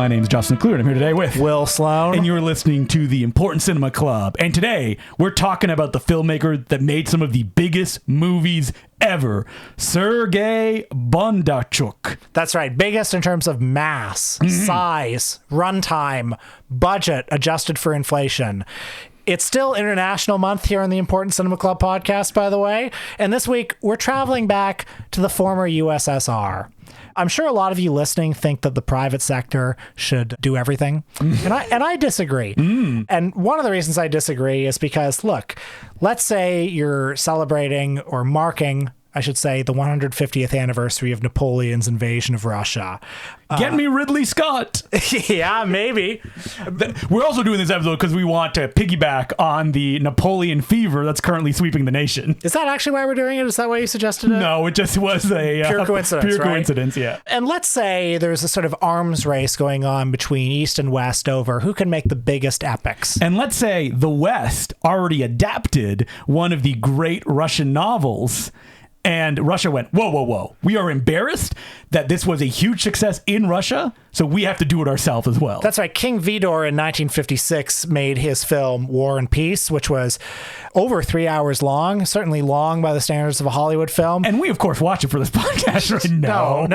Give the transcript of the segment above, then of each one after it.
My name's Justin Kluwer, and I'm here today with Will Sloan. And you're listening to the Important Cinema Club. And today, we're talking about the filmmaker that made some of the biggest movies ever, Sergei Bondarchuk. That's right. Biggest in terms of mass, size, runtime, budget adjusted for inflation. It's still International Month here on the Important Cinema Club podcast, by the way. And this week, we're traveling back to the former USSR. I'm sure a lot of you listening think that the private sector should do everything. And I disagree. And one of the reasons I disagree is because, look, let's say you're celebrating or marking, I should say, the 150th anniversary of Napoleon's invasion of Russia. Get me Ridley Scott. Yeah, maybe. We're also doing this episode because we want to piggyback on the Napoleon fever that's currently sweeping the nation. Is that actually why we're doing it? Is that why you suggested it? No, it just was a pure coincidence. Pure coincidence, yeah. And let's say there's a sort of arms race going on between East and West over who can make the biggest epics. And let's say the West already adapted one of the great Russian novels. And Russia went, whoa, whoa, whoa. We are embarrassed that this was a huge success in Russia, so we have to do it ourselves as well. That's right. King Vidor in 1956 made his film War and Peace, which was over 3 hours long, certainly long by the standards of a Hollywood film. And we, of course, watch it for this podcast, right? No.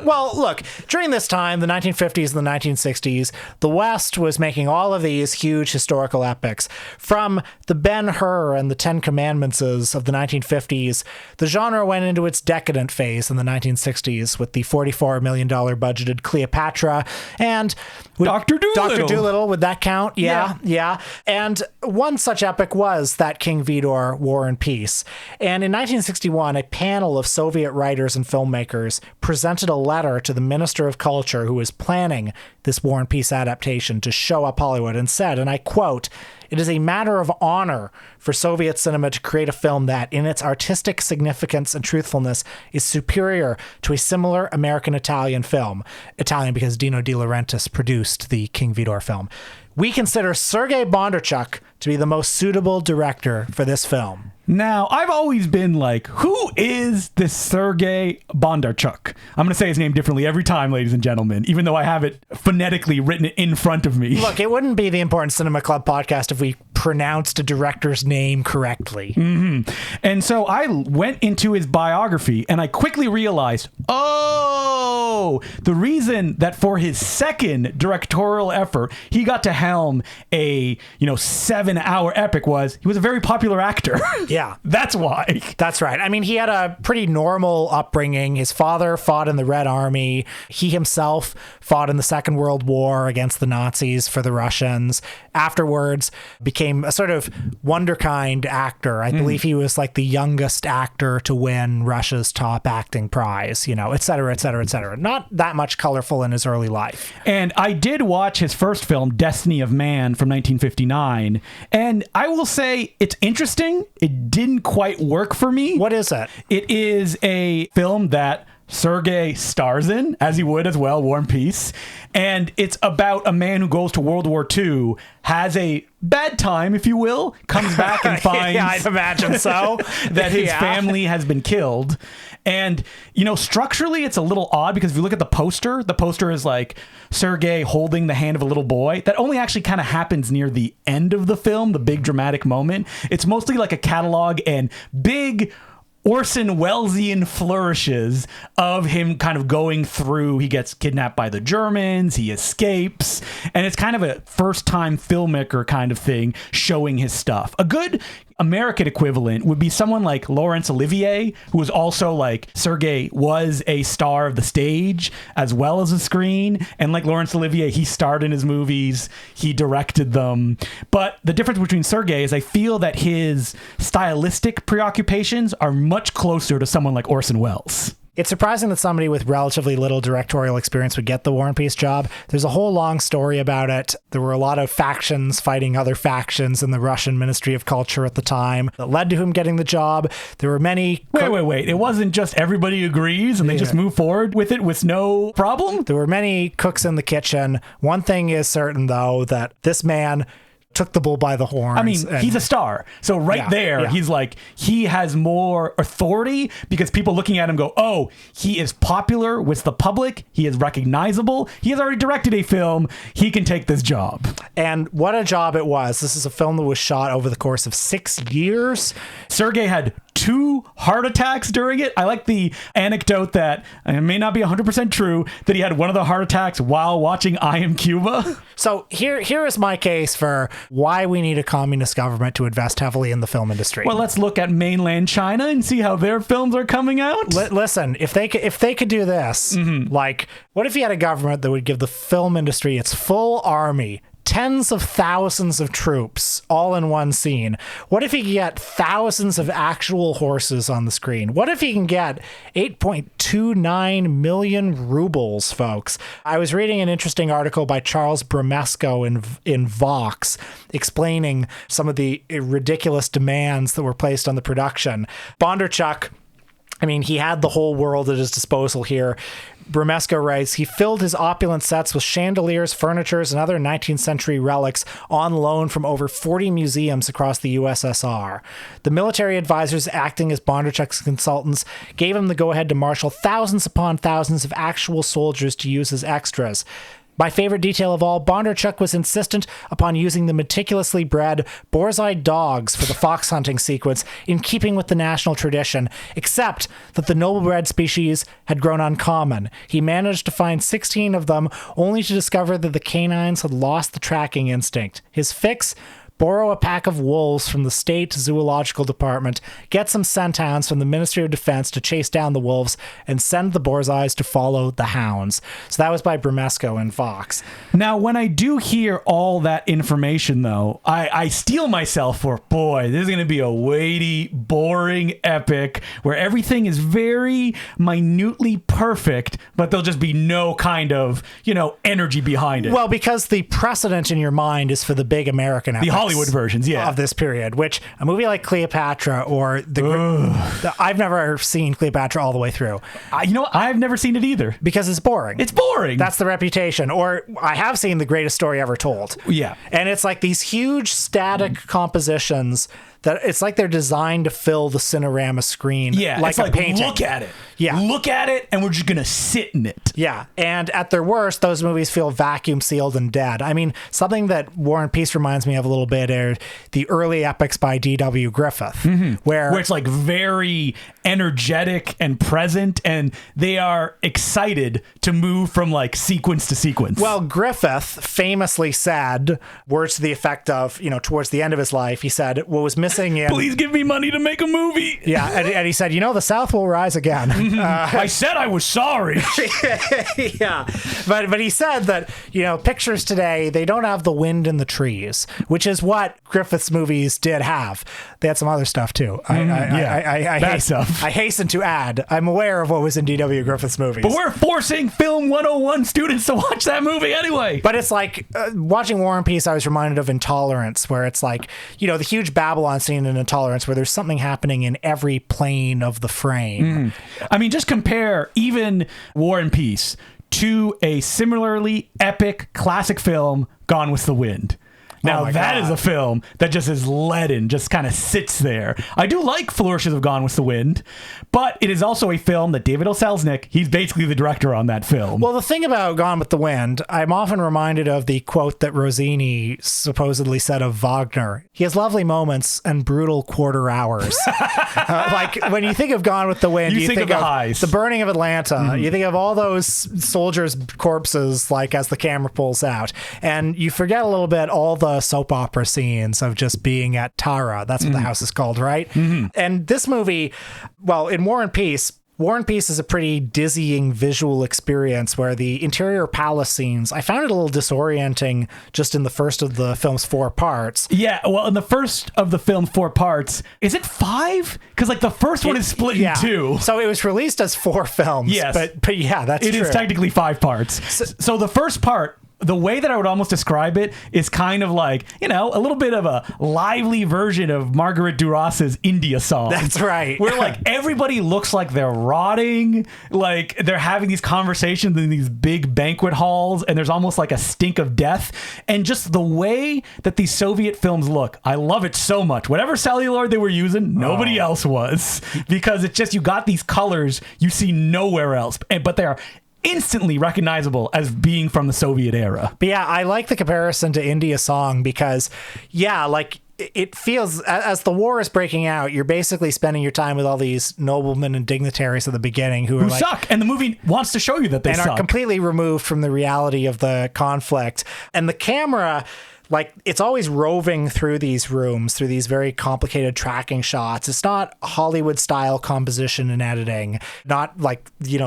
Well, look, during this time, the 1950s and the 1960s, the West was making all of these huge historical epics. From the Ben-Hur and the Ten Commandments of the 1950s, the genre went into its decadent phase in the 1960s with the $44 million budgeted Cleopatra and Dr. Dolittle. Dr. Dolittle, would that count? Yeah. And one such epic was that King Vidor War and Peace. And in 1961, a panel of Soviet writers and filmmakers presented a letter to the Minister of Culture who was planning this War and Peace adaptation to show up Hollywood and said, and I quote, "It is a matter of honor for Soviet cinema to create a film that, in its artistic significance and truthfulness, is superior to a similar American-Italian film." Italian because Dino De Laurentiis produced the King Vidor film. "We consider Sergei Bondarchuk to be the most suitable director for this film." Now, I've always been like, who is this Sergei Bondarchuk? I'm going to say his name differently every time, ladies and gentlemen, even though I have it phonetically written in front of me. Look, it wouldn't be the Important Cinema Club podcast if we pronounced a director's name correctly. And so I went into his biography and I quickly realized, the reason that for his second directorial effort, he got to helm a, 7-hour epic was he was a very popular actor. Yeah. That's why. That's right. I mean, he had a pretty normal upbringing. His father fought in the Red Army. He himself fought in the Second World War against the Nazis for the Russians. Afterwards, became a sort of wonderkind actor. I believe he was like the youngest actor to win Russia's top acting prize, et cetera, et cetera, et cetera. Not that much colorful in his early life. And I did watch his first film, Destiny of Man, from 1959. And I will say it's interesting. It didn't quite work for me. What is it? It is a film that Sergei stars in, as he would as well, War and Peace. And it's about a man who goes to World War II, has a bad time, if you will, comes back and finds yeah, I'd imagine so. that his family has been killed. And, structurally, it's a little odd because if you look at the poster is like Sergei holding the hand of a little boy. That only actually kind of happens near the end of the film, the big dramatic moment. It's mostly like a catalog and big Orson Wellesian flourishes of him kind of going through. He gets kidnapped by the Germans, he escapes, and it's kind of a first-time filmmaker kind of thing showing his stuff. A good American equivalent would be someone like Laurence Olivier, who was also like Sergei was a star of the stage as well as the screen. And like Laurence Olivier, he starred in his movies, he directed them. But the difference between Sergei is I feel that his stylistic preoccupations are much closer to someone like Orson Welles. It's surprising that somebody with relatively little directorial experience would get the War and Peace job. There's a whole long story about it. There were a lot of factions fighting other factions in the Russian Ministry of Culture at the time that led to him getting the job. There were many... Wait. It wasn't just everybody agrees and they just move forward with it with no problem? There were many cooks in the kitchen. One thing is certain, though, that this man took the bull by the horns. I mean, he's a star. So he's like, he has more authority because people looking at him go, oh, he is popular with the public. He is recognizable. He has already directed a film. He can take this job. And what a job it was. This is a film that was shot over the course of 6 years. Sergei had 2 heart attacks during it. I like the anecdote that it may not be 100% true that he had one of the heart attacks while watching I Am Cuba. So here is my case for why we need a communist government to invest heavily in the film industry. Well, let's look at mainland China and see how their films are coming out. Listen, if they could do this, like, what if you had a government that would give the film industry its full army, tens of thousands of troops all in one scene? What if you can get thousands of actual horses on the screen? What if you can get 8.29 million rubles, folks? I was reading an interesting article by Charles Bromesco in Vox explaining some of the ridiculous demands that were placed on the production. Bondarchuk, I mean, he had the whole world at his disposal here. Bromesco writes, he filled his opulent sets with chandeliers, furnitures, and other 19th century relics on loan from over 40 museums across the USSR. The military advisors acting as Bondarchuk's consultants gave him the go-ahead to marshal thousands upon thousands of actual soldiers to use as extras. My favorite detail of all, Bondarchuk was insistent upon using the meticulously bred Borzoi dogs for the fox hunting sequence in keeping with the national tradition, except that the noble-bred species had grown uncommon. He managed to find 16 of them, only to discover that the canines had lost the tracking instinct. His fix? Borrow a pack of wolves from the state zoological department, get some scenthounds from the Ministry of Defense to chase down the wolves, and send the Borzois to follow the hounds. So that was by Bromesco and Vox. Now, when I do hear all that information, though, I steel myself for, boy, this is going to be a weighty, boring epic where everything is very minutely perfect, but there'll just be no kind of, energy behind it. Well, because the precedent in your mind is for the big American epics. The Hollywood versions, of this period, which a movie like Cleopatra or I've never seen Cleopatra all the way through. I've never seen it either because it's boring. It's boring. That's the reputation. Or I have seen The Greatest Story Ever Told. Yeah. And it's like these huge static compositions that it's like they're designed to fill the Cinerama screen. Yeah, like it's a painting. Look at it. Yeah. Look at it, and we're just going to sit in it. Yeah, and at their worst, those movies feel vacuum sealed and dead. I mean, something that War and Peace reminds me of a little bit are the early epics by D.W. Griffith, where it's like very energetic and present, and they are excited to move from like sequence to sequence. Well, Griffith famously said, words to the effect of, towards the end of his life, he said, what was missing in... Please give me money to make a movie. Yeah, and he said, the South will rise again. I said I was sorry. Yeah, but he said that, pictures today, they don't have the wind in the trees, which is what Griffith's movies did have. They had some other stuff, too. I hasten to add, I'm aware of what was in D.W. Griffith's movies. But we're forcing Film 101 students to watch that movie anyway. But it's like, watching War and Peace, I was reminded of Intolerance, where it's like, the huge Babylon scene in Intolerance, where there's something happening in every plane of the frame. I mean, just compare even War and Peace to a similarly epic classic film, Gone with the Wind. Now, that is a film that just is leaden, just kind of sits there. I do like flourishes of Gone with the Wind, but it is also a film that David O. Selznick, he's basically the director on that film. Well, the thing about Gone with the Wind, I'm often reminded of the quote that Rossini supposedly said of Wagner. He has lovely moments and brutal quarter hours. Like, when you think of Gone with the Wind, you think of the highs. The burning of Atlanta. You think of all those soldiers' corpses, like, as the camera pulls out. And you forget a little bit all the soap opera scenes of just being at Tara. That's what the house is called, right? And this movie, well, in War and Peace is a pretty dizzying visual experience where the interior palace scenes, I found it a little disorienting just in the first of the film's 4 parts. Yeah, well, in the first of the film's 4 parts, is it 5? Because like the first one is split in 2. So it was released as 4 films. Yes. But yeah, that's true. It is technically 5 parts. So the first part The way that I would almost describe it is kind of like, a little bit of a lively version of Margaret Duras's India song. That's right. Where like everybody looks like they're rotting, like they're having these conversations in these big banquet halls, and there's almost like a stink of death. And just the way that these Soviet films look, I love it so much. Whatever celluloid they were using, nobody else was. Because it's just, you got these colors you see nowhere else. But they are instantly recognizable as being from the Soviet era. But yeah, I like the comparison to India Song because, like it feels, as the war is breaking out, you're basically spending your time with all these noblemen and dignitaries at the beginning who like, suck. And the movie wants to show you that they suck. And are completely removed from the reality of the conflict. And the camera, like, it's always roving through these rooms, through these very complicated tracking shots. It's not Hollywood style composition and editing, not like, the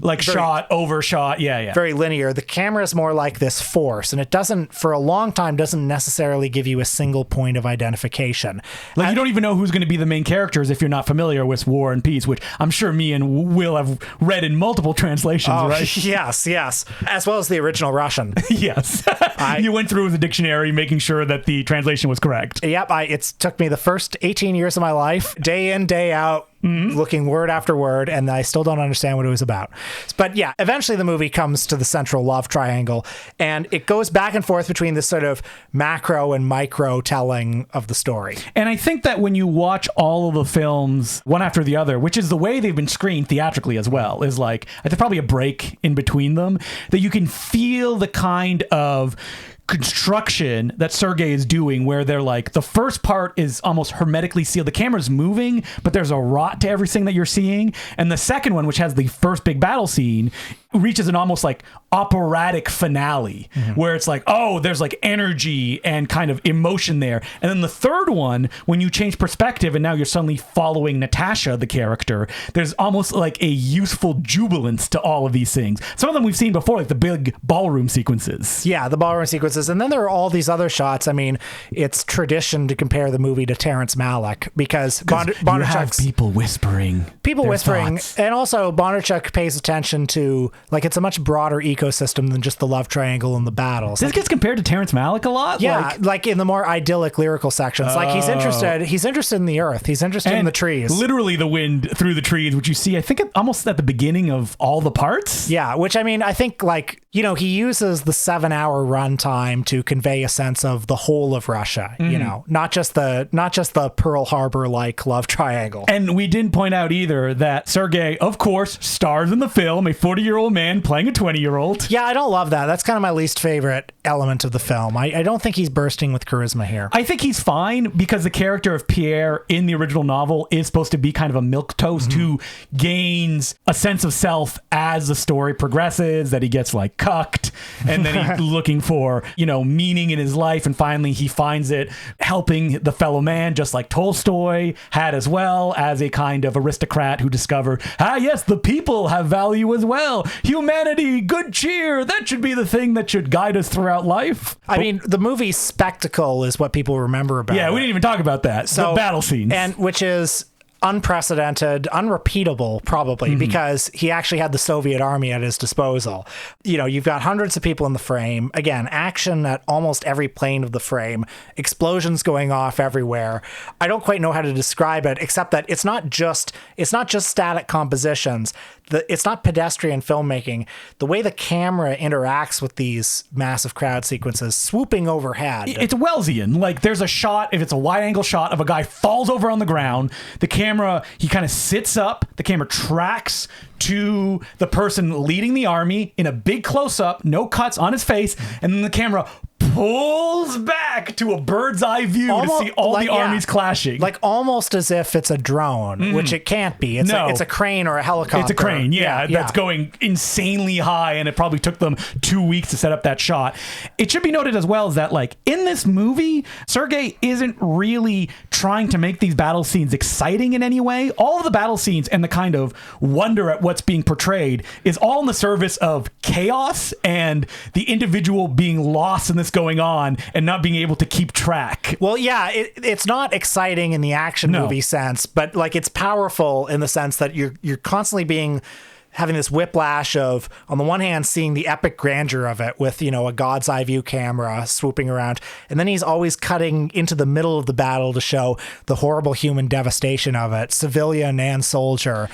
like very, shot over shot. Yeah. Very linear. The camera is more like this force, and it doesn't, for a long time, doesn't necessarily give you a single point of identification. Like, you don't even know who's going to be the main characters if you're not familiar with War and Peace, which I'm sure me and Will have read in multiple translations, right? Yes. As well as the original Russian. Yes. You went through the dictionary making sure that the translation was correct. Yep, it took me the first 18 years of my life, day in, day out, looking word after word, and I still don't understand what it was about. But yeah, eventually the movie comes to the central love triangle, and it goes back and forth between this sort of macro and micro telling of the story. And I think that when you watch all of the films one after the other, which is the way they've been screened theatrically as well, is like, there's probably a break in between them, that you can feel the kind of construction that Sergei is doing, where they're like, the first part is almost hermetically sealed. The camera's moving, but there's a rot to everything that you're seeing. And the second one, which has the first big battle scene, reaches an almost like operatic finale, where it's like, oh, there's like energy and kind of emotion there. And then the third one, when you change perspective and now you're suddenly following Natasha, the character, there's almost like a useful jubilance to all of these things. Some of them we've seen before, like the big ballroom sequences. Yeah, the ballroom sequences. And then there are all these other shots. I mean, it's tradition to compare the movie to Terrence Malick because you have people whispering. Thoughts. And also Bondarchuk pays attention to, like, it's a much broader ecosystem than just the love triangle and the battles. This gets compared to Terrence Malick a lot? Yeah, like in the more idyllic lyrical sections. Like, he's interested in the earth. He's interested in the trees. Literally the wind through the trees, which you see, I think, almost at the beginning of all the parts. Yeah, which, I mean, I think, like, he uses the 7-hour runtime to convey a sense of the whole of Russia, not just the Pearl Harbor like love triangle. And we didn't point out either that Sergei, of course, stars in the film, a 40-year-old man playing a 20-year-old. Yeah, I don't love that. That's kind of my least favorite element of the film. I don't think he's bursting with charisma here. I think he's fine because the character of Pierre in the original novel is supposed to be kind of a milquetoast who gains a sense of self as the story progresses, that he gets like cucked, and then he's looking for, meaning in his life, and finally he finds it helping the fellow man, just like Tolstoy had as well, as a kind of aristocrat who discovered, yes, the people have value as well. Humanity, good cheer, that should be the thing that should guide us throughout life. I mean, the movie's spectacle is what people remember about it. Yeah, we didn't even talk about that. So, the battle scenes. And which is unprecedented, unrepeatable, probably, because he actually had the Soviet army at his disposal. You've got hundreds of people in the frame. Again, action at almost every plane of the frame, explosions going off everywhere. I don't quite know how to describe it, except that it's not just static compositions. It's not pedestrian filmmaking. The way the camera interacts with these massive crowd sequences, swooping overhead. It's Wellesian. Like, there's a shot, if it's a wide angle shot of a guy falls over on the ground, the camera, he kind of sits up, the camera tracks to the person leading the army in a big close-up, no cuts on his face, and then the camera pulls back to a bird's eye view to see all the armies clashing. Like almost as if it's a drone, which it can't be. It's a crane or a helicopter. It's a crane, that's going insanely high, and it probably took them 2 weeks to set up that shot. It should be noted as well is that, like, in this movie, Sergei isn't really trying to make these battle scenes exciting in any way. All of the battle scenes and the kind of wonder at what's being portrayed is all in the service of chaos and the individual being lost in this going on and not being able to keep track. Well, yeah, it's not exciting in the action movie sense, but like it's powerful in the sense that you're constantly being having this whiplash of, on the one hand, seeing the epic grandeur of it with, a God's eye view camera swooping around. And then he's always cutting into the middle of the battle to show the horrible human devastation of it, civilian and soldier,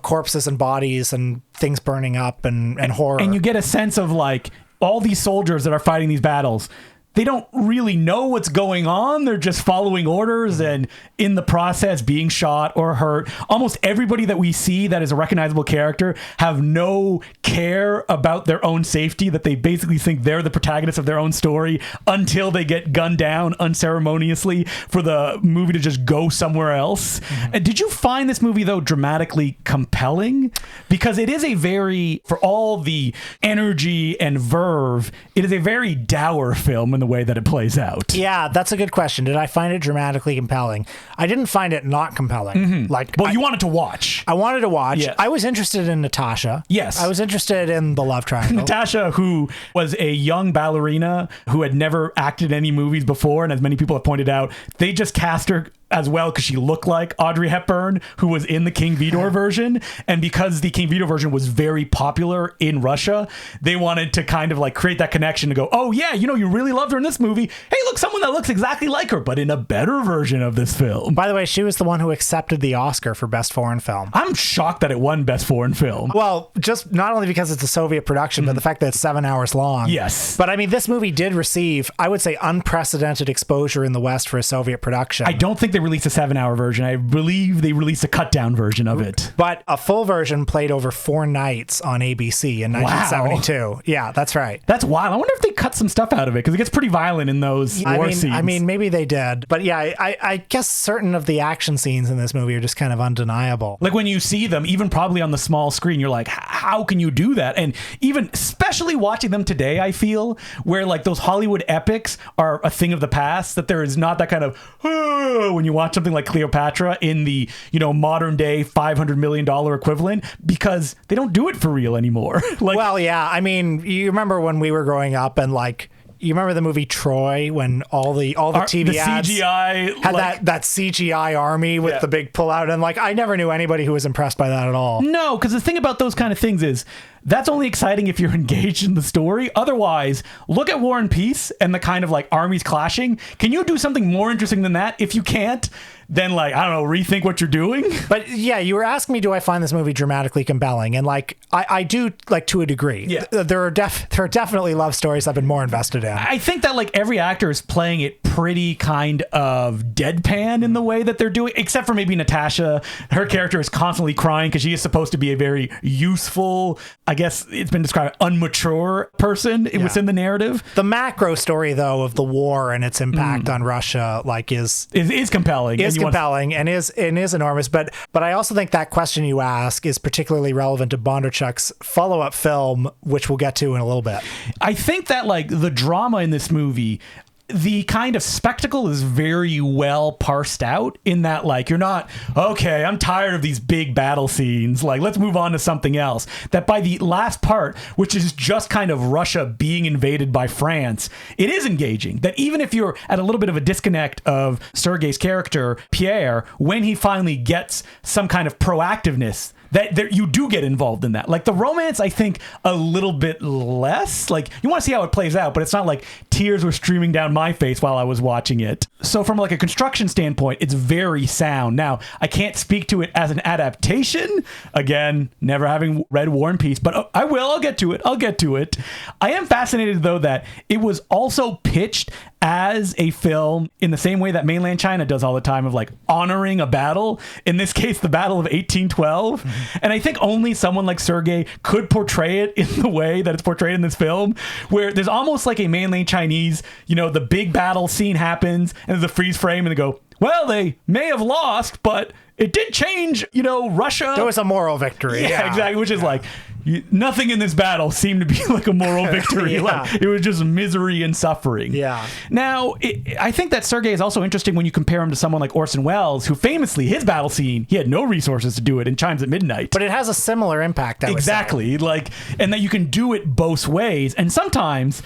corpses and bodies and things burning up and horror. And you get a sense of like all these soldiers that are fighting these battles, they don't really know what's going on. They're just following orders and in the process being shot or hurt. Almost everybody that we see that is a recognizable character have no care about their own safety, that they basically think they're the protagonist of their own story until they get gunned down unceremoniously for the movie to just go somewhere else. And did you find this movie, though, dramatically compelling? Because it is a very, for all the energy and verve, it is a very dour film in the way that it plays out. Yeah, that's a good question. Did I find it dramatically compelling? I didn't find it not compelling. Well, you wanted to watch. I wanted to watch. Yeah. I was interested in Natasha. Yes. I was interested in the love triangle. Natasha, who was a young ballerina who had never acted in any movies before, and as many people have pointed out, they just cast her as well because she looked like Audrey Hepburn, who was in the King Vidor version. And because the King Vidor version was very popular in Russia, they wanted to kind of like create that connection to go, oh yeah, you really loved her in this movie. Hey, look, someone that looks exactly like her, but in a better version of this film. By the way, she was the one who accepted the Oscar for Best Foreign Film. I'm shocked that it won Best Foreign Film. Well, just not only because it's a Soviet production, but the fact that it's 7 hours long. Yes. But I mean, this movie did receive, I would say, unprecedented exposure in the West for a Soviet production. I don't think they released a 7-hour version. I believe they released a cut down version of it. But a full version played over 4 nights on ABC in 1972. Wow. Yeah, that's right. That's wild. I wonder if they cut some stuff out of it because it gets pretty violent in those war scenes. I mean, maybe they did. But yeah, I guess certain of the action scenes in this movie are just kind of undeniable. Like when you see them, even probably on the small screen, you're like, how can you do that? And even especially watching them today, I feel, where like those Hollywood epics are a thing of the past, that there is not that kind of, when you watch something like Cleopatra in the, modern day $500 million equivalent, because they don't do it for real anymore. Well, yeah. I mean, you remember when we were growing up and like, you remember the movie Troy when all the TV ads CGI had that CGI army with the big pullout, and like I never knew anybody who was impressed by that at all. No, because the thing about those kind of things is that's only exciting if you're engaged in the story. Otherwise, look at War and Peace and the kind of like armies clashing. Can you do something more interesting than that? If you can't, then like, I don't know, rethink what you're doing. But yeah, you were asking me, do I find this movie dramatically compelling? And like, I do, like, to a degree. Yeah. There are definitely love stories I've been more invested in. I think that like every actor is playing it pretty kind of deadpan in the way that they're doing, except for maybe Natasha. Her character is constantly crying because she is supposed to be a very useful, I guess it's been described, unmature person within the narrative. The macro story, though, of the war and its impact on Russia, like is compelling. Is compelling and is enormous. But I also think that question you ask is particularly relevant to Bondarchuk's follow-up film, which we'll get to in a little bit. I think that like the drama in this movie, the kind of spectacle is very well parsed out in that, like, you're not, okay, I'm tired of these big battle scenes, like, let's move on to something else. That by the last part, which is just kind of Russia being invaded by France, it is engaging. That even if you're at a little bit of a disconnect of Sergei's character, Pierre, when he finally gets some kind of proactiveness, that you do get involved in that. Like the romance, I think a little bit less. Like you want to see how it plays out, but it's not like tears were streaming down my face while I was watching it. So from like a construction standpoint, it's very sound. Now, I can't speak to it as an adaptation. Again, never having read War and Peace, but I will. I'll get to it. I am fascinated though that it was also pitched as a film in the same way that mainland China does all the time, of like honoring a battle. In this case, the Battle of 1812. And I think only someone like Sergei could portray it in the way that it's portrayed in this film, where there's almost like a mainland Chinese, the big battle scene happens and there's a freeze frame and they go, well, they may have lost, but it did change, Russia. There was a moral victory. Yeah, exactly. Which is like, nothing in this battle seemed to be like a moral victory. Like it was just misery and suffering. Yeah. Now, I think that Sergei is also interesting when you compare him to someone like Orson Welles, who famously, his battle scene, he had no resources to do it in Chimes at Midnight. But it has a similar impact. Exactly. Like, and that you can do it both ways. And sometimes,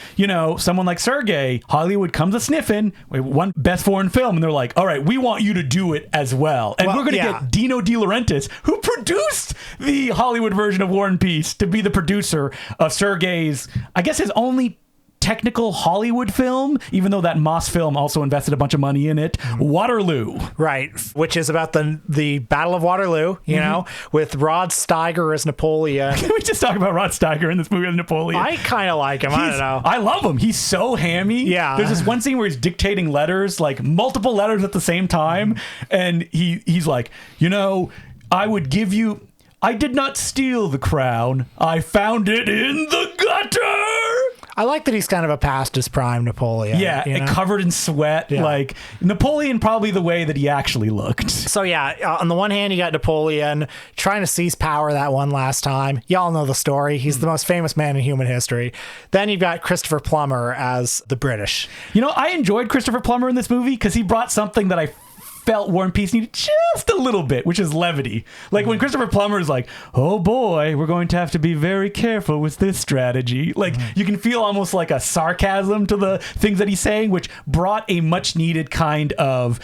someone like Sergei, Hollywood comes a sniffing, one best foreign film, and they're like, all right, we want you to do it as well. And we're going to get Dino De Laurentiis, who produced the Hollywood version of War and Peace, to be the producer of Sergei's, I guess his only technical Hollywood film, even though that Moss film also invested a bunch of money in it, Waterloo. Right, which is about the Battle of Waterloo, you know, with Rod Steiger as Napoleon. Can we just talk about Rod Steiger in this movie as Napoleon? I kind of like him. I don't know. I love him. He's so hammy. Yeah. There's this one scene where he's dictating letters, like multiple letters at the same time, and he's like, I did not steal the crown. I found it in the gutter. I like that he's kind of a past his prime Napoleon. Yeah, you know? covered in sweat. Yeah. Like Napoleon, probably the way that he actually looked. So yeah, on the one hand, you got Napoleon trying to seize power that one last time. Y'all know the story. He's the most famous man in human history. Then you've got Christopher Plummer as the British. I enjoyed Christopher Plummer in this movie because he brought something that I felt War and Peace needed just a little bit, which is levity. Like when Christopher Plummer is like, oh boy, we're going to have to be very careful with this strategy. Like you can feel almost like a sarcasm to the things that he's saying, which brought a much needed kind of,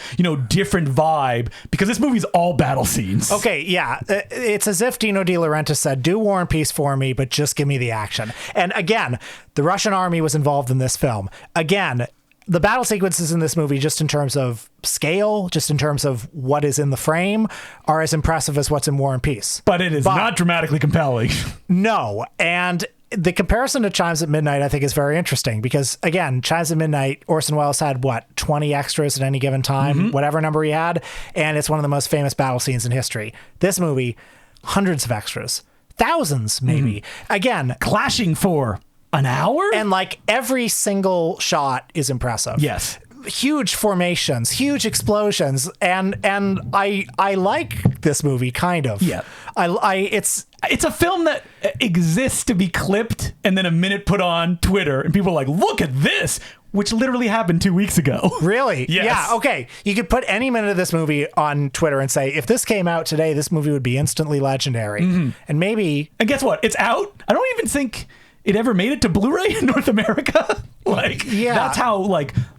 different vibe, because this movie's all battle scenes. Okay, yeah. It's as if Dino De Laurentiis said, do War and Peace for me, but just give me the action. And again, the Russian army was involved in this film. Again, the battle sequences in this movie, just in terms of scale, just in terms of what is in the frame, are as impressive as what's in War and Peace. But it is not dramatically compelling. No. And the comparison to Chimes at Midnight, I think, is very interesting because, again, Chimes at Midnight, Orson Welles had, 20 extras at any given time, whatever number he had, and it's one of the most famous battle scenes in history. This movie, hundreds of extras, thousands maybe. Again, clashing for an hour? And every single shot is impressive. Yes. Huge formations, huge explosions, and I like this movie kind of. Yeah. It's a film that exists to be clipped and then a minute put on Twitter and people are like, look at this, which literally happened 2 weeks ago. Really? Yes. Yeah, okay. You could put any minute of this movie on Twitter and say, if this came out today, this movie would be instantly legendary. And maybe... And guess what? It's out. I don't even think it ever made it to Blu-ray in North America. That's how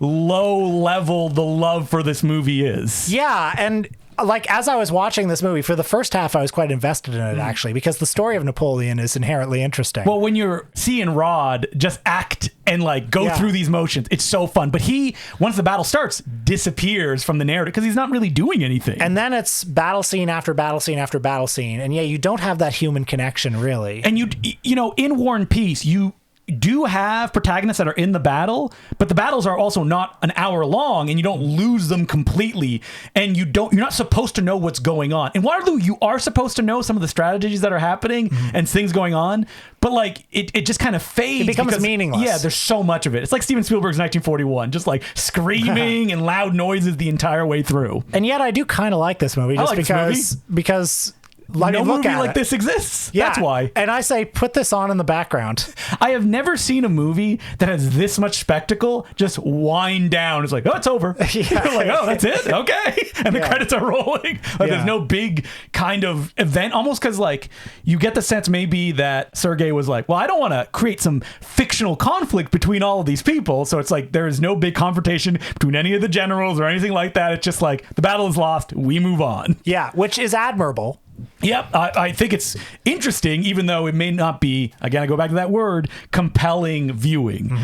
low level the love for this movie is. Yeah, and as I was watching this movie, for the first half, I was quite invested in it, actually, because the story of Napoleon is inherently interesting. Well, when you're seeing Rod just act and go through these motions, it's so fun. But he, once the battle starts, disappears from the narrative because he's not really doing anything. And then it's battle scene after battle scene after battle scene. And yeah, you don't have that human connection, really. And in War and Peace, you do have protagonists that are in the battle, but the battles are also not an hour long and you don't lose them completely, and you're not supposed to know what's going on. In Waterloo, you are supposed to know some of the strategies that are happening and things going on, but it just kind of fades. It becomes meaningless. Yeah, there's so much of it. It's like Steven Spielberg's 1941, just screaming and loud noises the entire way through. And yet I do kind of like this movie just because no movie like this exists. Yeah, that's why. And I say, put this on in the background. I have never seen a movie that has this much spectacle just wind down. It's like, oh, it's over. Yeah. You're like, oh, that's it? Okay. And the credits are rolling. There's no big kind of event. Almost because you get the sense maybe that Sergei was like, well, I don't want to create some fictional conflict between all of these people. So it's there is no big confrontation between any of the generals or anything like that. It's just the battle is lost. We move on. Yeah, which is admirable. Yep, I think it's interesting, even though it may not be, again, I go back to that word, compelling viewing.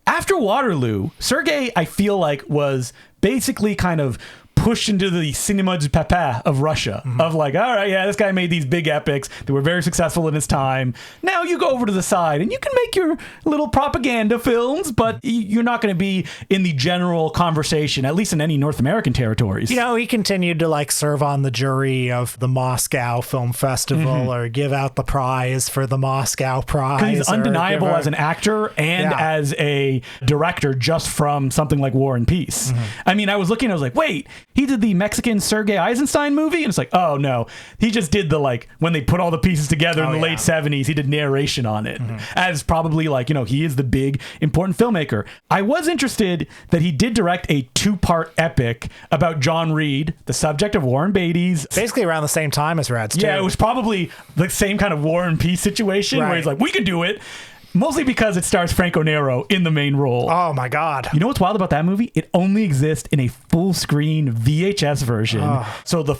After Waterloo, Sergei, I feel was basically kind of pushed into the cinema du papa of Russia, of all right, yeah, this guy made these big epics that were very successful in his time. Now you go over to the side and you can make your little propaganda films, but you're not going to be in the general conversation, at least in any North American territories. He continued to serve on the jury of the Moscow Film Festival or give out the prize for the Moscow prize. Because he's undeniable as an actor and as a director just from something like War and Peace. I mean, I was looking, I was like, wait, he did the Mexican Sergei Eisenstein movie? And it's oh, no. He just did the, when they put all the pieces together in the late 70s, he did narration on it. As probably, he is the big, important filmmaker. I was interested that he did direct a 2-part epic about John Reed, the subject of Warren Beatty's. Basically around the same time as Reds, too. Yeah, it was probably the same kind of War and Peace situation where he's we can do it. Mostly because it stars Franco Nero in the main role. Oh my God. You know what's wild about that movie? It only exists in a full screen VHS version. So the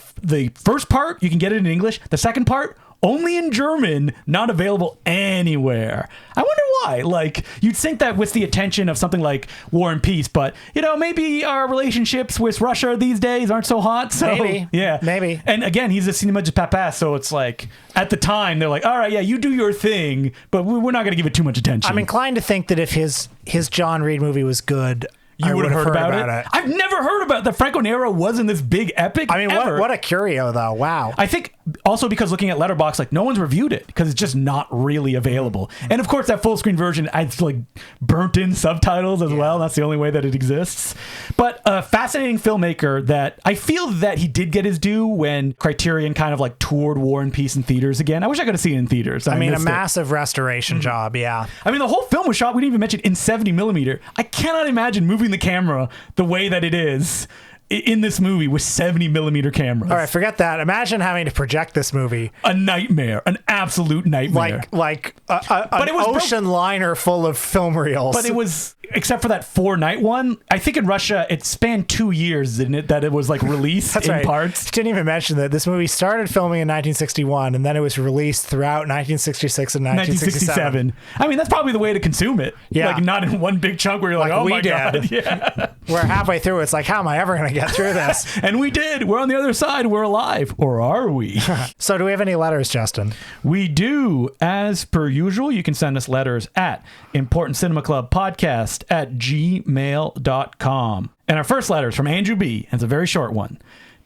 first part, you can get it in English. The second part, only in German, not available anywhere. I wonder why. Like, you'd think that with the attention of something like War and Peace, but, maybe our relationships with Russia these days aren't so hot. So, maybe. Yeah. Maybe. And again, he's a cinema de papa, so it's like, at the time, they're like, all right, yeah, you do your thing, but we're not going to give it too much attention. I'm inclined to think that if his John Reed movie was good, you would have heard about it. I've never heard about that. Franco Nero was in this big epic. I mean, ever. what a curio, though. Wow. I think also because looking at Letterboxd, like no one's reviewed it because it's just not really available. And of course, that full screen version, it's like burnt in subtitles as well. That's the only way that it exists. But a fascinating filmmaker that I feel that he did get his due when Criterion kind of like toured War and Peace in theaters again. I wish I could have seen it in theaters. I mean, a massive restoration job. Yeah. I mean, the whole film was shot, we didn't even mention, in 70 millimeter. I cannot imagine moving the camera the way that it is in this movie with 70 millimeter cameras. All right, forget that. Imagine having to project this movie. A nightmare, an absolute nightmare. Like an ocean liner full of film reels. But it was, except for that 4-night one, I think in Russia it spanned 2 years, didn't it? That it was like released That's in right. parts. Didn't even mention that this movie started filming in 1961 and then it was released throughout 1966 and 1967. I mean, that's probably the way to consume it. Yeah. Like not in one big chunk where you're like oh my God. Yeah. We're halfway through. It's like, how am I ever going to get through this? And we did. We're on the other side. We're alive. Or are we? So do we have any letters, Justin? We do. As per usual, you can send us letters at importantcinemaclubpodcast@gmail.com. And our first letter is from Andrew B. And it's a very short one.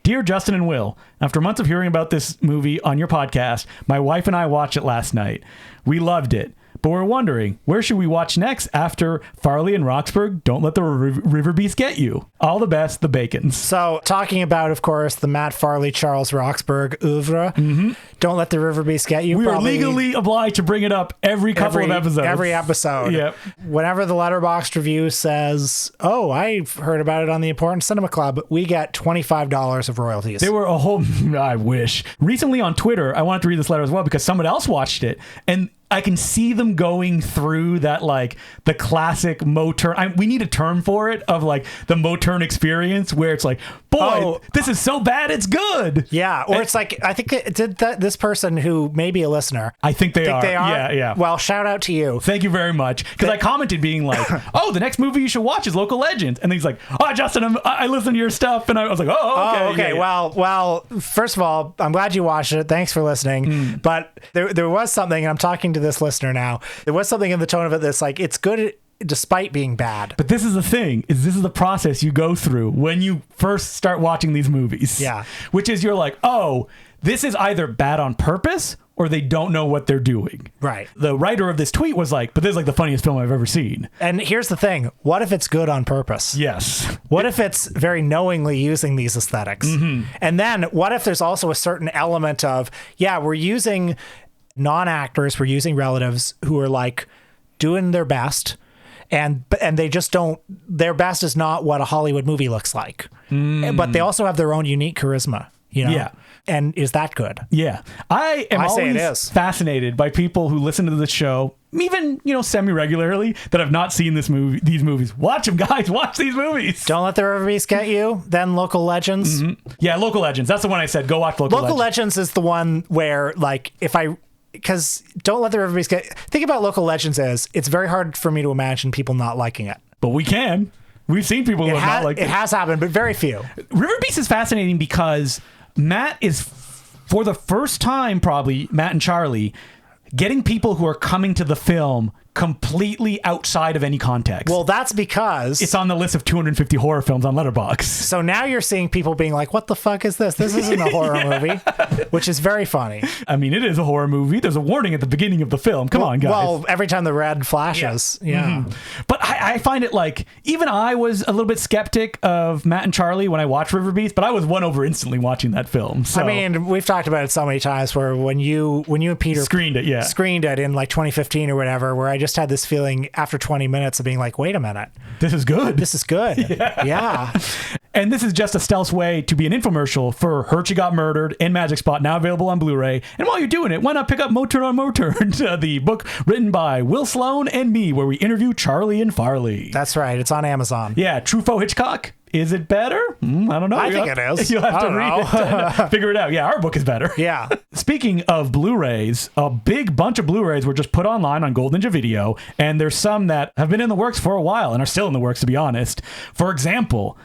Dear Justin and Will, after months of hearing about this movie on your podcast, my wife and I watched it last night. We loved it. But we're wondering, where should we watch next after Farley and Roxburgh? Don't let the River Beast get you. All the best, the Bacons. So, talking about, of course, the Matt Farley, Charles Roxburgh oeuvre. Don't let the River Beast get you. We are legally obliged to bring it up every couple of episodes. Every episode. Yep. Whenever the Letterboxd review says, oh, I've heard about it on the Important Cinema Club, we get $25 of royalties. There were a whole... I wish. Recently on Twitter, I wanted to read this letter as well because someone else watched it. And I can see them going through that, like, the classic Moturn. We need a term for it, of, like, the Moturn experience where it's like, boy, this is so bad, it's good. Yeah, or it's like, I think this person who may be a listener. I think they are. Yeah. Well, shout out to you. Thank you very much. Because I commented being like, oh, the next movie you should watch is Local Legends. And he's like, oh, Justin, I listen to your stuff. And I was like, oh, okay. Yeah. Well, first of all, I'm glad you watched it. Thanks for listening. But there was something, and I'm talking to this listener now, there was something in the tone of it that's like, it's good despite being bad. But this is the thing, is this is the process you go through when you first start watching these movies. Yeah. Which is you're like, oh, this is either bad on purpose or they don't know what they're doing. Right. The writer of this tweet was like, but this is like the funniest film I've ever seen. And here's the thing. What if it's good on purpose? Yes. What if it's very knowingly using these aesthetics? And then what if there's also a certain element of, we're using non-actors, we're using relatives who are like doing their best, and they just don't, their best is not what a Hollywood movie looks like. But they also have their own unique charisma, you know? Yeah. And is that good? Yeah. I am say it always is. fascinated by people who listen to the show, even, semi-regularly, that have not seen these movies. Watch them, guys. Watch these movies. Don't let the River Beast get you. Then Local Legends. Yeah, Local Legends. That's the one I said. Go watch Local Legends. Local Legends is the one where, like, because Don't Let the River Beast get... Think about Local Legends as, it's very hard for me to imagine people not liking it. But we can. We've seen people who have not liked it. It has happened, but very few. River Beast is fascinating because Matt is, for the first time probably, Matt and Charlie, getting people who are coming to the film completely outside of any context. Well, that's because it's on the list of 250 horror films on Letterboxd. So now you're seeing people being like, what the fuck is this? This isn't a horror movie, which is very funny. I mean, it is a horror movie. There's a warning at the beginning of the film. Come on, guys. Well, every time the red flashes. Yeah. But I find it like, even I was a little bit skeptic of Matt and Charlie when I watched River Beast, but I was won over instantly watching that film. So. I mean, we've talked about it so many times where when you and Peter screened it in like 2015 or whatever, where I just had this feeling after 20 minutes of being like, wait a minute. This is good. This is good. Yeah. And this is just a stealth way to be an infomercial for Hurt You Got Murdered and Magic Spot, now available on Blu-ray. And while you're doing it, why not pick up Moturn on Moturn, the book written by Will Sloan and me, where we interview Charlie and Farley. That's right. It's on Amazon. Yeah, Truffaut Hitchcock. Is it better? I don't know. I think it is. You'll have to read it and figure it out. Yeah, our book is better. Yeah. Speaking of Blu-rays, a big bunch of Blu-rays were just put online on Gold Ninja Video, and there's some that have been in the works for a while and are still in the works, to be honest. For example,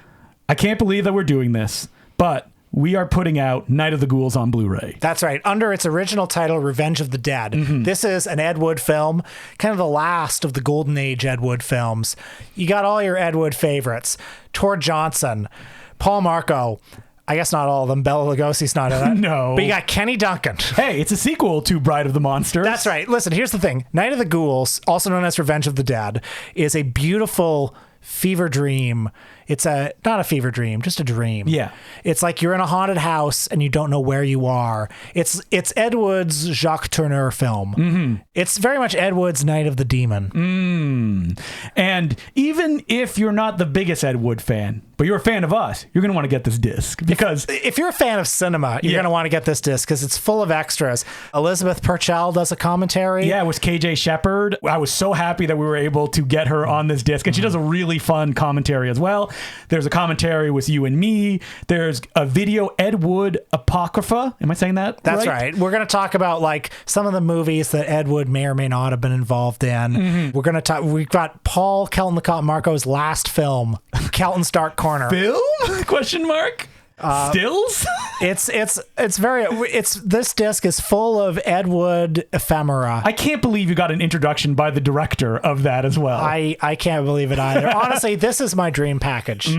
I can't believe that we're doing this, but we are putting out Night of the Ghouls on Blu-ray. That's right. Under its original title, Revenge of the Dead. This is an Ed Wood film, kind of the last of the Golden Age Ed Wood films. You got all your Ed Wood favorites. Tor Johnson, Paul Marco. I guess not all of them. Bela Lugosi's not in it. No. But you got Kenny Duncan. Hey, it's a sequel to Bride of the Monsters. That's right. Listen, here's the thing. Night of the Ghouls, also known as Revenge of the Dead, is a beautiful fever dream. It's not a fever dream, just a dream. Yeah. It's like you're in a haunted house and you don't know where you are. It's Ed Wood's Jacques Tourneur film. It's very much Ed Wood's Night of the Demon. And even if you're not the biggest Ed Wood fan, but you're a fan of us, you're going to want to get this disc, because if you're a fan of cinema, you're going to want to get this disc because it's full of extras. Elizabeth Purcell does a commentary. Yeah, it was KJ Shepard. I was so happy that we were able to get her on this disc, and she does a really fun commentary as well. There's a commentary with you and me. There's a video Ed Wood Apocrypha. Am I saying that? That's right. We're going to talk about like some of the movies that Ed Wood may or may not have been involved in. We're going to talk. We've got Paul Kelton the Cop Marco's last film, Kelton's Dark Corner. Film? Question mark. Stills? This disc is full of Ed Wood ephemera. I can't believe you got an introduction by the director of that as well. I can't believe it either. Honestly, this is my dream package.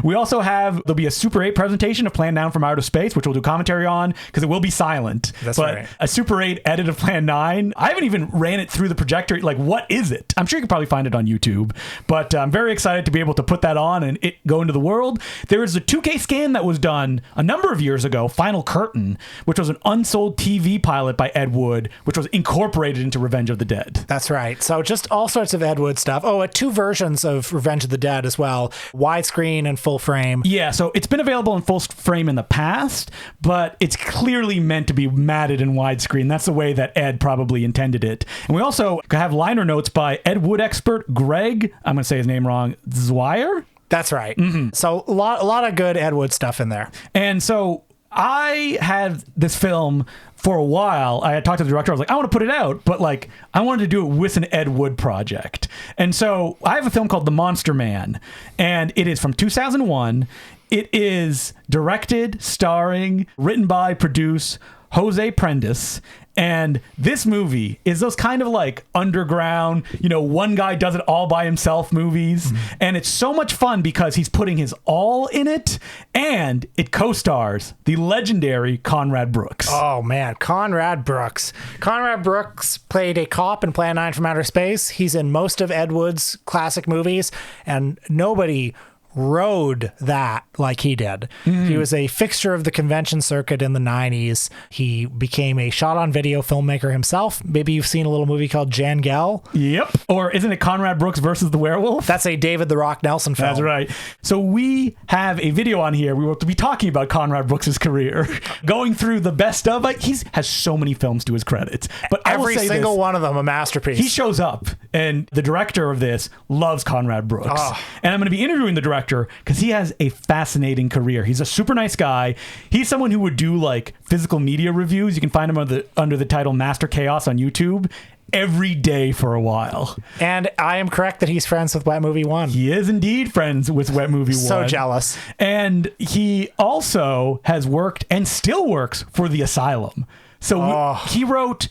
We also there'll be a Super 8 presentation of Plan 9 from Outer Space, which we'll do commentary on because it will be silent. That's but right. A Super 8 edit of Plan 9. I haven't even ran it through the projector. Like, what is it? I'm sure you can probably find it on YouTube, but I'm very excited to be able to put that on and it go into the world. There is a 2K scan that was done a number of years ago, Final Curtain, which was an unsold TV pilot by Ed Wood, which was incorporated into Revenge of the Dead. That's right. So just all sorts of Ed Wood stuff. Oh, 2 versions of Revenge of the Dead as well, widescreen and full frame. Yeah, so it's been available in full frame in the past, but it's clearly meant to be matted in widescreen. That's the way that Ed probably intended it. And we also have liner notes by Ed Wood expert Greg, I'm going to say his name wrong, Zweier? That's right. So a lot of good Ed Wood stuff in there. And so I had this film for a while. I had talked to the director. I was like, I want to put it out, but like I wanted to do it with an Ed Wood project. And so I have a film called The Monster Man, and it is from 2001. It is directed, starring, written by, produced Jose Prentice. And this movie is those kind of like underground, one guy does it all by himself movies. And it's so much fun because he's putting his all in it, and it co-stars the legendary Conrad Brooks. Oh man, Conrad Brooks. Conrad Brooks played a cop in Plan 9 from Outer Space. He's in most of Ed Wood's classic movies, and nobody rode that like he did. He was a fixture of the convention circuit in the 90s. He became a shot-on-video filmmaker himself. Maybe you've seen a little movie called Jan Gell. Yep. Or isn't it Conrad Brooks versus the Werewolf? That's a David the Rock Nelson film. That's right. So we have a video on here. We will be talking about Conrad Brooks' career, going through the best of. He has so many films to his credit, but every single one of them a masterpiece. He shows up, and the director of this loves Conrad Brooks. And I'm going to be interviewing the director because he has a fascinating career. He's a super nice guy. He's someone who would do like physical media reviews. You can find him under the title Master Chaos on YouTube every day for a while. And I am correct that he's friends with Wet Movie 1. He is indeed friends with Wet Movie 1. So jealous. And he also has worked and still works for the Asylum. So he wrote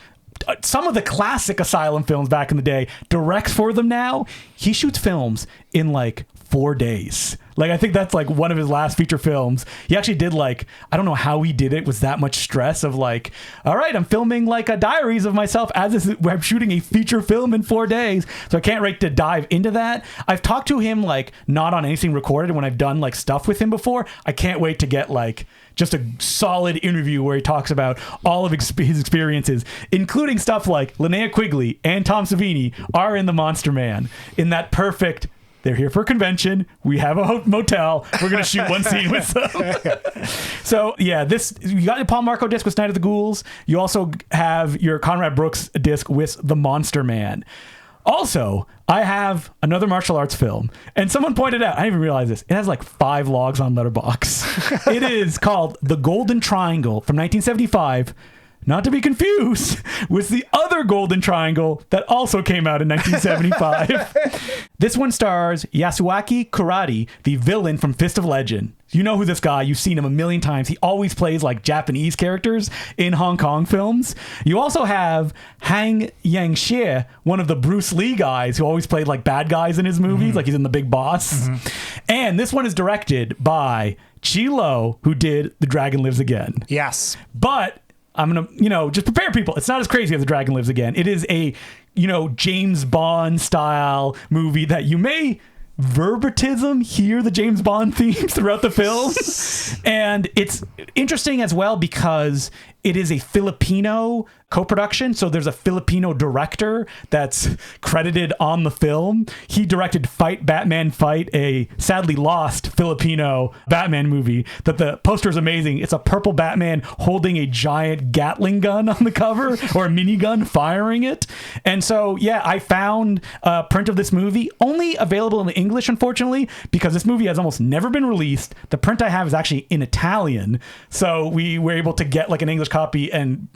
some of the classic Asylum films back in the day, directs for them now. He shoots films in like 4 days. Like, I think that's like one of his last feature films. He actually did like, I don't know how he did it, was that much stress of like, all right, I'm filming like a diaries of myself as I'm shooting a feature film in 4 days. So I can't wait to dive into that. I've talked to him like not on anything recorded when I've done like stuff with him before. I can't wait to get like just a solid interview where he talks about all of his experiences, including stuff like Linnea Quigley and Tom Savini are in The Monster Man in that perfect, They're here for a convention. We have a motel. We're going to shoot one scene with them. So, yeah, you got your Paul Marco disc with Night of the Ghouls. You also have your Conrad Brooks disc with The Monster Man. Also, I have another martial arts film, and someone pointed out, I didn't even realize this, it has like 5 logs on Letterboxd. It is called The Golden Triangle from 1975, not to be confused with the other Golden Triangle that also came out in 1975. This one stars Yasuaki Kurati, the villain from Fist of Legend. You know who this guy, you've seen him a million times. He always plays like Japanese characters in Hong Kong films. You also have Hang Yang-xie, one of the Bruce Lee guys who always played like bad guys in his movies, like he's in The Big Boss. And this one is directed by Chi Lo, who did The Dragon Lives Again. Yes. But I'm going to, just prepare people. It's not as crazy as The Dragon Lives Again. It is a, James Bond style movie that you may verbatim hear the James Bond themes throughout the film. And it's interesting as well because it is a Filipino co-production. So there's a Filipino director that's credited on the film. He directed Fight Batman Fight, a sadly lost Filipino Batman movie that the poster is amazing. It's a purple Batman holding a giant Gatling gun on the cover, or a minigun firing it. And so, yeah, I found a print of this movie, only available in English, unfortunately, because this movie has almost never been released. The print I have is actually in Italian. So we were able to get like an English copy and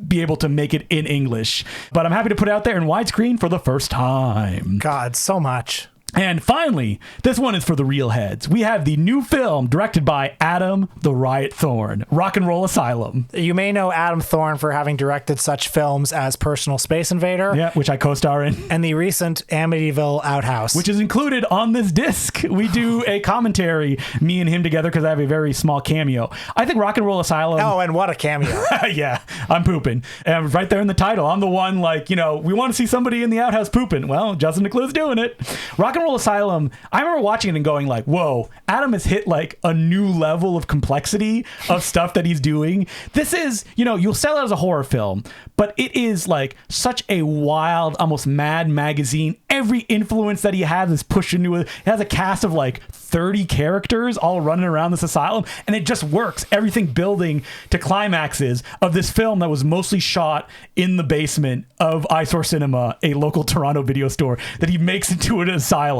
be able to make it in English. But I'm happy to put it out there in widescreen for the first time. God, so much. And finally, this one is for the real heads. We have the new film directed by Adam the Riot Thorne, Rock and Roll Asylum. You may know Adam Thorne for having directed such films as Personal Space Invader. Yeah, which I co-star in. And the recent Amityville Outhouse. Which is included on this disc. We do a commentary, me and him together, because I have a very small cameo. I think Rock and Roll Asylum... Oh, and what a cameo. Yeah, I'm pooping. And right there in the title, I'm the one like, we want to see somebody in the outhouse pooping. Well, Justin DeClue's doing it. Rock and Roll Asylum, I remember watching it and going like, whoa, Adam has hit like a new level of complexity of stuff that he's doing. This is, you'll sell it as a horror film, but it is like such a wild, almost mad magazine. Every influence that he has is pushed into it. It has a cast of like 30 characters all running around this asylum, and it just works. Everything building to climaxes of this film that was mostly shot in the basement of Eyesore Cinema, a local Toronto video store that he makes into an asylum.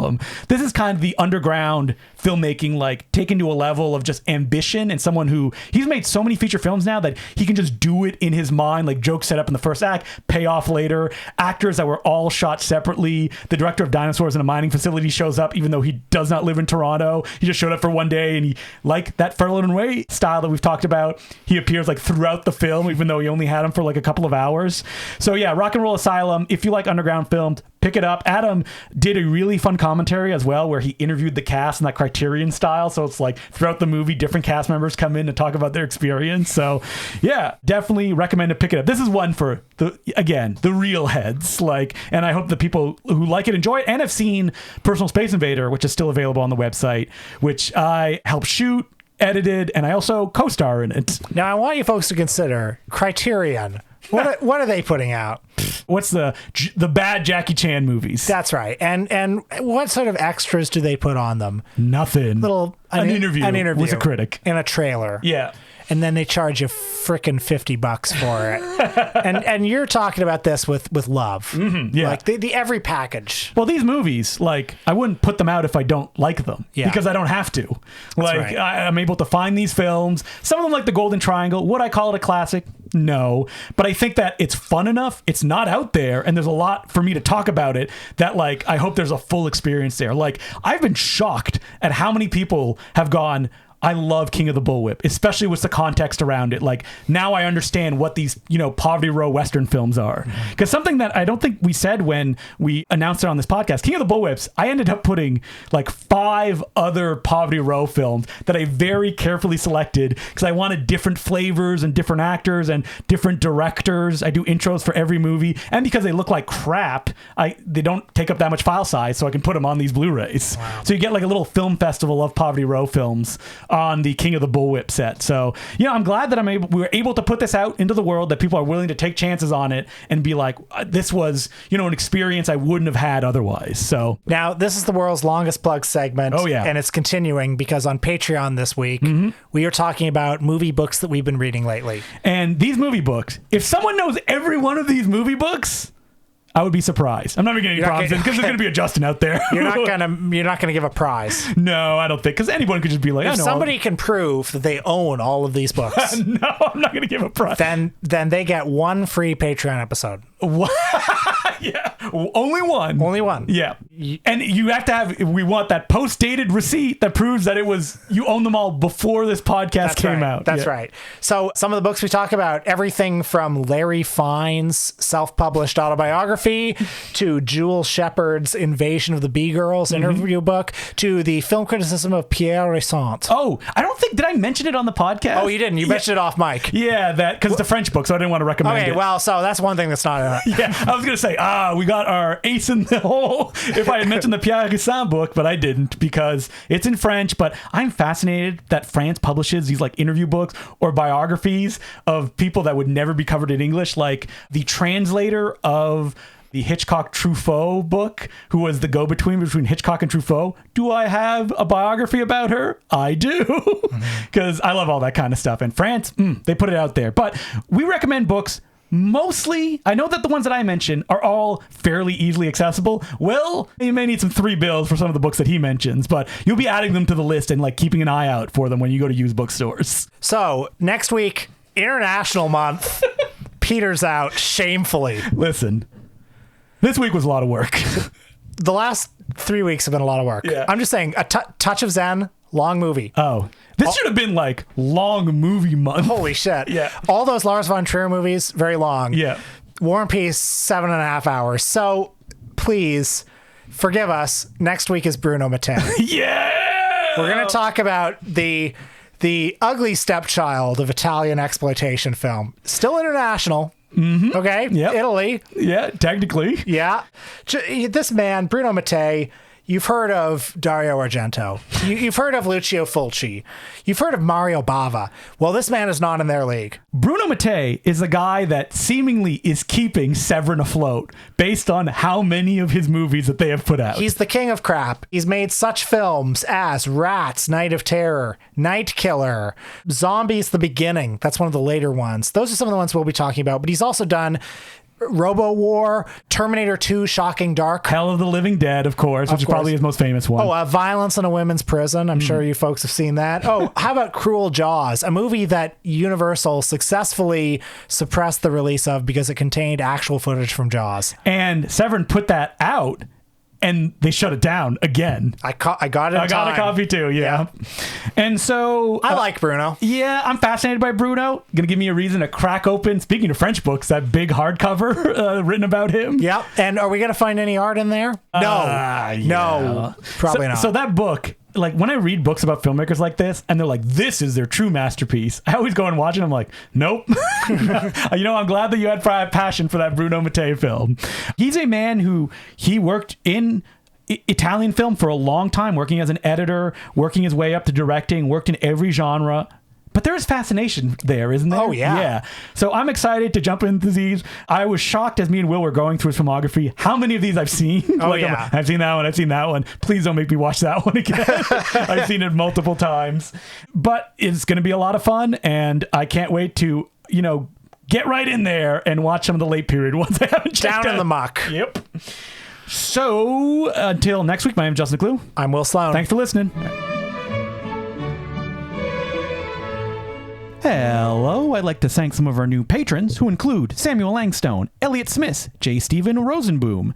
This is kind of the underground filmmaking, like taken to a level of just ambition, and someone who he's made so many feature films now that he can just do it in his mind, like jokes set up in the first act, pay off later, actors that were all shot separately. The director of Dinosaurs in a Mining Facility shows up even though he does not live in Toronto. He just showed up for one day, and he, like that Furloughed and Away style that we've talked about, he appears like throughout the film even though he only had him for like a couple of hours. So yeah, Rock and Roll Asylum, if you like underground films, pick it up. Adam did a really fun commentary as well where he interviewed the cast in that Criterion style, so it's like throughout the movie different cast members come in and talk about their experience. So yeah, definitely recommend to pick it up. This is one for the real heads, like, and I hope the people who like it enjoy it and have seen Personal Space Invader, which is still available on the website, which I helped shoot, edited, and I also co-star in it. Now I want you folks to consider Criterion. What are they putting out? What's the bad Jackie Chan movies? That's right. And what sort of extras do they put on them? Nothing. An interview with a critic in a trailer. Yeah. And then they charge you frickin' $50 for it. and you're talking about this with love. Mm-hmm, yeah. Like the every package. Well, these movies, like, I wouldn't put them out if I don't like them. Yeah. Because I don't have to. Like, right. I'm able to find these films. Some of them, like The Golden Triangle. Would I call it a classic? No. But I think that it's fun enough. It's not out there. And there's a lot for me to talk about it that, like, I hope there's a full experience there. Like, I've been shocked at how many people have gone, I love King of the Bullwhip, especially with the context around it. Like, now I understand what these, Poverty Row Western films are. Because something that I don't think we said when we announced it on this podcast, King of the Bullwhips, I ended up putting like 5 other Poverty Row films that I very carefully selected because I wanted different flavors and different actors and different directors. I do intros for every movie. And because they look like crap, they don't take up that much file size, so I can put them on these Blu-rays. Wow. So you get like a little film festival of Poverty Row films on the King of the Bullwhip set. So, I'm glad that we were able to put this out into the world, that people are willing to take chances on it and be like, this was, an experience I wouldn't have had otherwise. So now this is the world's longest plug segment. Oh, yeah. And it's continuing because on Patreon this week, we are talking about movie books that we've been reading lately. And these movie books, if someone knows every one of these movie books, I would be surprised. I'm not making any promises because there's going to be a Justin out there. You're not gonna give a prize. No, I don't think, because anyone could just be like, if somebody can prove that they own all of these books, no, I'm not going to give a prize. Then they get one free Patreon episode. What? Yeah, only one. Only one. Yeah, and you have to have. We want that post-dated receipt that proves that you own them all before this podcast came out. That's right. So some of the books we talk about, everything from Larry Fine's self-published autobiography to Jewel Shepard's Invasion of the Bee-Girls interview book to the film criticism of Pierre Rissant. Oh, I don't think, did I mention it on the podcast? Oh, you didn't. You mentioned it off mic. Yeah, because it's a French book, so I didn't want to recommend it. Okay, well, so that's one thing that's not in it. Yeah, I was going to say, we got our ace in the hole if I had mentioned the Pierre Rissant book, but I didn't because it's in French. But I'm fascinated that France publishes these like interview books or biographies of people that would never be covered in English, like the translator of the Hitchcock Truffaut book, who was the go-between between Hitchcock and Truffaut. Do I have a biography about her? I do, because I love all that kind of stuff. And France, they put it out there. But we recommend books. Mostly, I know that the ones that I mentioned are all fairly easily accessible. Well, you may need some $3 for some of the books that he mentions, but you'll be adding them to the list and like keeping an eye out for them when you go to used bookstores. So next week, International Month, Peter's out shamefully. Listen, this week was a lot of work. The last 3 weeks have been a lot of work. Yeah. I'm just saying, Touch of Zen, long movie. Oh, this should have been like long movie month. Holy shit. Yeah. All those Lars von Trier movies, very long. Yeah. War and Peace, 7.5 hours. So please forgive us. Next week is Bruno Mattei. Yeah. We're going to talk about the ugly stepchild of Italian exploitation film. Still international. Mm-hmm. Okay. Yep. Italy. Yeah, technically. Yeah. This man, Bruno Mattei, you've heard of Dario Argento. You've heard of Lucio Fulci. You've heard of Mario Bava. Well, this man is not in their league. Bruno Mattei is the guy that seemingly is keeping Severin afloat based on how many of his movies that they have put out. He's the king of crap. He's made such films as Rats, Night of Terror, Night Killer, Zombies, The Beginning. That's one of the later ones. Those are some of the ones we'll be talking about. But he's also done Robo War, Terminator 2, Shocking Dark. Hell of the Living Dead, of course, which is probably his most famous one. Oh, Violence in a Women's Prison. I'm sure you folks have seen that. Oh, how about Cruel Jaws, a movie that Universal successfully suppressed the release of because it contained actual footage from Jaws. And Severin put that out, and they shut it down again. I got it. I got a copy too. Yeah. And so I like Bruno. Yeah, I'm fascinated by Bruno. Gonna give me a reason to crack open, speaking of French books, that big hardcover written about him. Yeah. And are we gonna find any art in there? No, probably not. So that book, like when I read books about filmmakers like this and they're like, this is their true masterpiece, I always go and watch it. I'm like, nope. I'm glad that you had passion for that Bruno Mattei film. He's a man who worked in Italian film for a long time, working as an editor, working his way up to directing, worked in every genre. But there is fascination there, isn't there? Oh, yeah. Yeah. So I'm excited to jump into these. I was shocked as me and Will were going through his filmography, how many of these I've seen. Oh, yeah. I've seen that one. I've seen that one. Please don't make me watch that one again. I've seen it multiple times. But it's going to be a lot of fun, and I can't wait to, get right in there and watch some of the late period ones I haven't checked out. Down in the muck. Yep. So until next week, my name is Justin Clue. I'm Will Sloan. Thanks for listening. Hello, I'd like to thank some of our new patrons, who include Samuel Langstone, Elliot Smith, J. Stephen Rosenboom,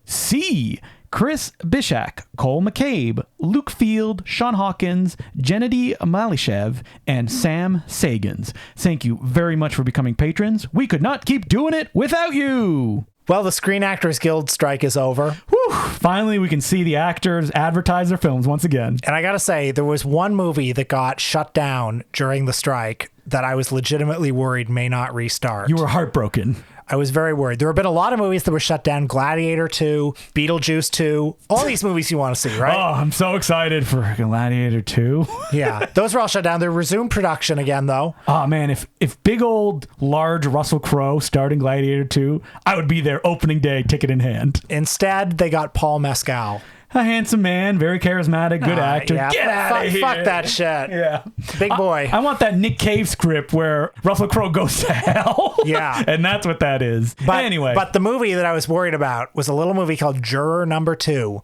C. Chris Bishak, Cole McCabe, Luke Field, Sean Hawkins, Gennady Malishev, and Sam Sagans. Thank you very much for becoming patrons. We could not keep doing it without you. Well, the Screen Actors Guild strike is over. Whew, finally, we can see the actors advertise their films once again. And I got to say, there was one movie that got shut down during the strike that I was legitimately worried may not restart. You were heartbroken. I was very worried. There have been a lot of movies that were shut down. Gladiator 2, Beetlejuice 2, all these movies you want to see, right? Oh, I'm so excited for Gladiator 2. Yeah, those were all shut down. They resumed production again, though. Oh, man, if big old, large Russell Crowe starred in Gladiator 2, I would be there opening day, ticket in hand. Instead, they got Paul Mescal. A handsome man, very charismatic, good actor. Yeah, Get out of here. Fuck that shit. Yeah. Big boy. I want that Nick Cave script where Russell Crowe goes to hell. Yeah. And that's what that is. But anyway. But the movie that I was worried about was a little movie called Juror Number 2.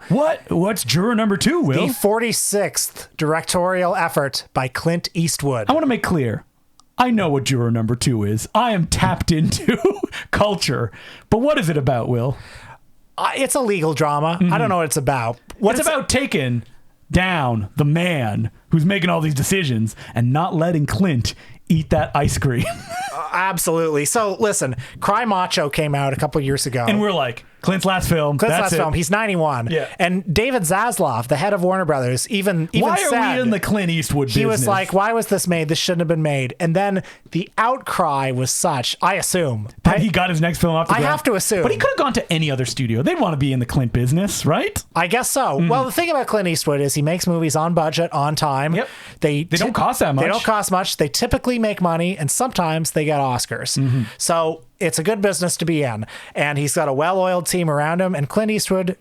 What's Juror Number 2, Will? The 46th directorial effort by Clint Eastwood. I want to make clear. I know what Juror Number 2 is. I am tapped into culture. But what is it about, Will? It's a legal drama. I don't know what it's about. It's about taking down the man who's making all these decisions and not letting Clint eat that ice cream. Absolutely. So listen, Cry Macho came out a couple years ago. And we're like, Clint's last film. He's 91. Yeah. And David Zaslav, the head of Warner Brothers, even why said, are we in the Clint Eastwood business? He was like, why was this made? This shouldn't have been made. And then the outcry was such, I assume. That he got his next film off the ground. I have to assume. But he could have gone to any other studio. They'd want to be in the Clint business, right? I guess so. Well, the thing about Clint Eastwood is he makes movies on budget, on time. Yep. They don't cost that much. They don't cost much. They typically make money, and sometimes they get Oscars. So it's a good business to be in. And he's got a well-oiled team around him. And Clint Eastwood,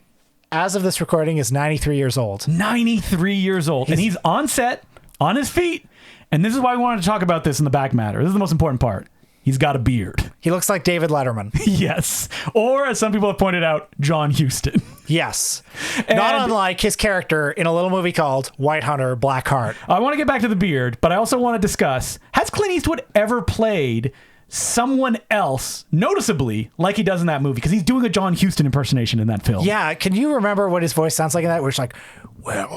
as of this recording, is 93 years old. 93 years old. And he's on set, on his feet. And this is why we wanted to talk about this in the back matter. This is the most important part. He's got a beard. He looks like David Letterman. Yes. Or, as some people have pointed out, John Huston. Yes. Not unlike his character in a little movie called White Hunter, Black Heart. I want to get back to the beard, but I also want to discuss, has Clint Eastwood ever played someone else noticeably like he does in that movie? Because he's doing a John Huston impersonation in that film. Yeah. Can you remember what his voice sounds like in that? Where it's like, well,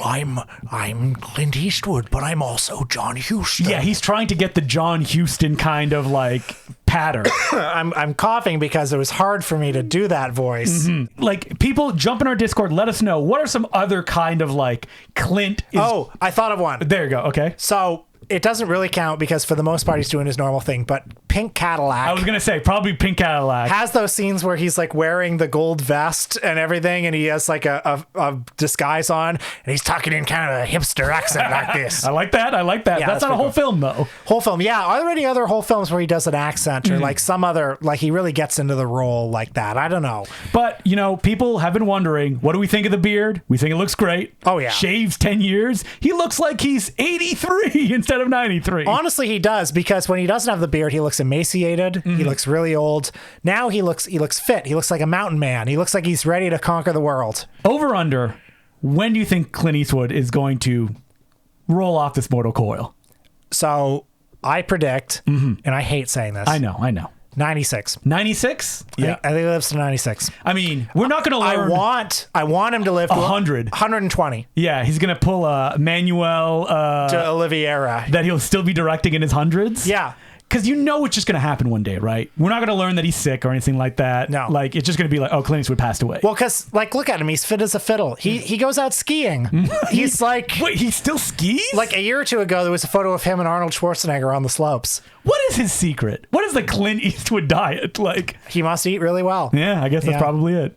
I'm Clint Eastwood, but I'm also John Huston. Yeah, he's trying to get the John Huston kind of like pattern. I'm coughing because it was hard for me to do that voice. Like, people jump in our Discord, let us know, what are some other kind of like Clint is... Oh, I thought of one. There you go. Okay. So it doesn't really count because for the most part he's doing his normal thing, but Pink Cadillac. I was going to say probably Pink Cadillac. Has those scenes where he's like wearing the gold vest and everything, and he has like a disguise on, and he's talking in kind of a hipster accent like this. I like that. Yeah, that's not a whole film though. Whole film. Yeah. Are there any other whole films where he does an accent or like some other, like he really gets into the role like that? I don't know. But, you know, people have been wondering, what do we think of the beard? We think it looks great. Oh, yeah. Shaves 10 years. He looks like he's 83 instead of 93. Honestly, he does, because when he doesn't have the beard, he looks emaciated. He looks really old. Now he looks fit. He looks like a mountain man. He looks like he's ready to conquer the world. Over under, when do you think Clint Eastwood is going to roll off this mortal coil? So I predict, and I hate saying this. I know. 96. 96? Yeah. I think he lives to 96. I mean, we're not going to learn. I want him to live to 100. 120. Yeah, he's going to pull a Manuel to Oliveira. That he'll still be directing in his hundreds. Yeah. Because you know it's just going to happen one day, right? We're not going to learn that he's sick or anything like that. No. Like, it's just going to be like, oh, Clint Eastwood passed away. Well, because, like, look at him. He's fit as a fiddle. He goes out skiing. He's like... Wait, he still skis? Like, a year or two ago, there was a photo of him and Arnold Schwarzenegger on the slopes. What is his secret? What is the Clint Eastwood diet like? He must eat really well. Yeah, I guess that's probably it.